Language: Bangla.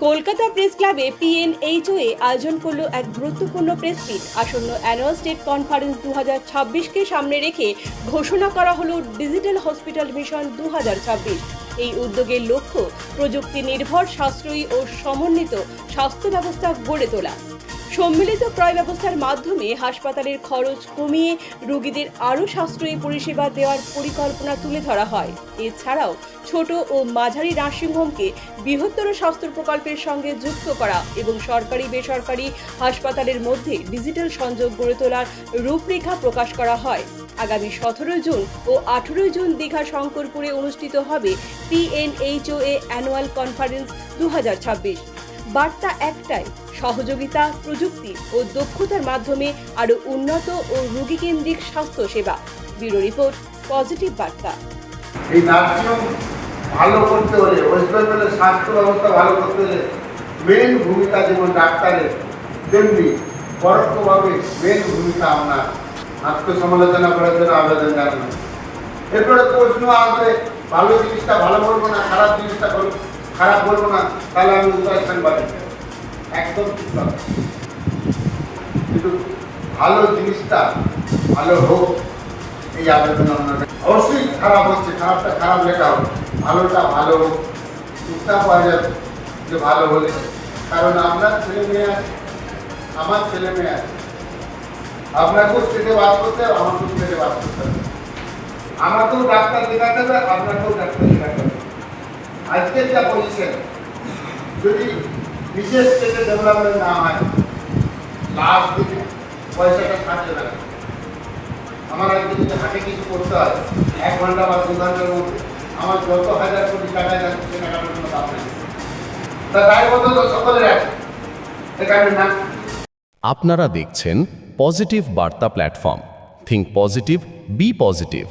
কলকাতা প্রেস ক্লাবে পিএনএইচওএ আয়োজন করলো এক গুরুত্বপূর্ণ প্রেস মিট। আসন্ন অ্যানুয়াল স্টেট কনফারেন্স 2026কে সামনে রেখে ঘোষণা করা হলো ডিজিটাল হসপিটাল মিশন 2026। এই উদ্যোগের লক্ষ্য প্রযুক্তি নির্ভর, সাশ্রয়ী ও সমন্বিত স্বাস্থ্য ব্যবস্থা গড়ে তোলা। সম্মিলিত ক্রয় ব্যবস্থার মাধ্যমে হাসপাতালের খরচ কমিয়ে রোগীদের আরও সাশ্রয়ী পরিষেবা দেওয়ার পরিকল্পনা তুলে ধরা হয়। এছাড়াও ছোট ও মাঝারি নার্সিংহোমকে বৃহত্তর স্বাস্থ্য প্রকল্পের সঙ্গে যুক্ত করা এবং সরকারি বেসরকারি হাসপাতালের মধ্যে ডিজিটাল সংযোগ গড়ে তোলার রূপরেখা প্রকাশ করা হয়। আগামী 17 জুন ও 18 জুন দীঘা শঙ্করপুরে অনুষ্ঠিত হবে পিএনএইচওএ অ্যানুয়াল কনফারেন্স 2026। বার্তা একটাই, সহযোগিতা, প্রযুক্তি ও দক্ষতার মাধ্যমে আরও উন্নত ও রোগীকেন্দ্রিক স্বাস্থ্য সেবা। ব্যুরো রিপোর্ট, পজিটিভ বার্তা। এই নার্সিংহোম ভালো করতে হলে, ওয়েস্ট বেঙ্গলের স্বাস্থ্য ব্যবস্থা ভালো করতে হলে মেন ভূমিকা যেমন ডাক্তারের, তেমনি পরোক্ষভাবে মেন ভূমিকা আপনার। আত্মসমালোচনা করার জন্য আবেদন জানানো। এরপরে প্রশ্ন আসবে, ভালো জিনিসটা ভালো বলবো না, খারাপ জিনিসটা খারাপ বলবো না, তাহলে আমি উত্তর সাংবাদিক একদম ঠিক না। কিন্তু ভালো জিনিসটা ভালো হোক, এই আবেদন আপনার। অবশ্যই খারাপ হচ্ছে, খারাপটা খারাপ লেখা হোক, ভালোটা ভালো হোক, উত্তর পাওয়া যাবে যে ভালো হলে। কারণ আপনার ছেলে মেয়ে আছে, আমার ছেলে মেয়ে আছে, আপনাকেও স্টেটে বাস করতে হবে, আমাকেও স্টেটে বাস করতে হবে। আমাকেও ডাক্তার দেখাতে হবে, আপনাকেও ডাক্তার দেখাতে হবে। আজকের যা পজিশন, যদি বিশেষ স্টেটে ডেভেলপমেন্ট না হয়, লাস্ট দিকে পয়সাটা থাকবে না। আমার আজকে যদি হাতে কিছু করতে হয় 1 ঘন্টা বা 2 ঘন্টার মধ্যে, আমার যত হাজার কোটি টাকা যাচ্ছে সে টাকার কোনো দাম নেই। তা দায়বদ্ধতা সকলের আছে, এখানে না। আপনারা দেখছেন পজিটিভ বার্তা platform. Think positive, be positive.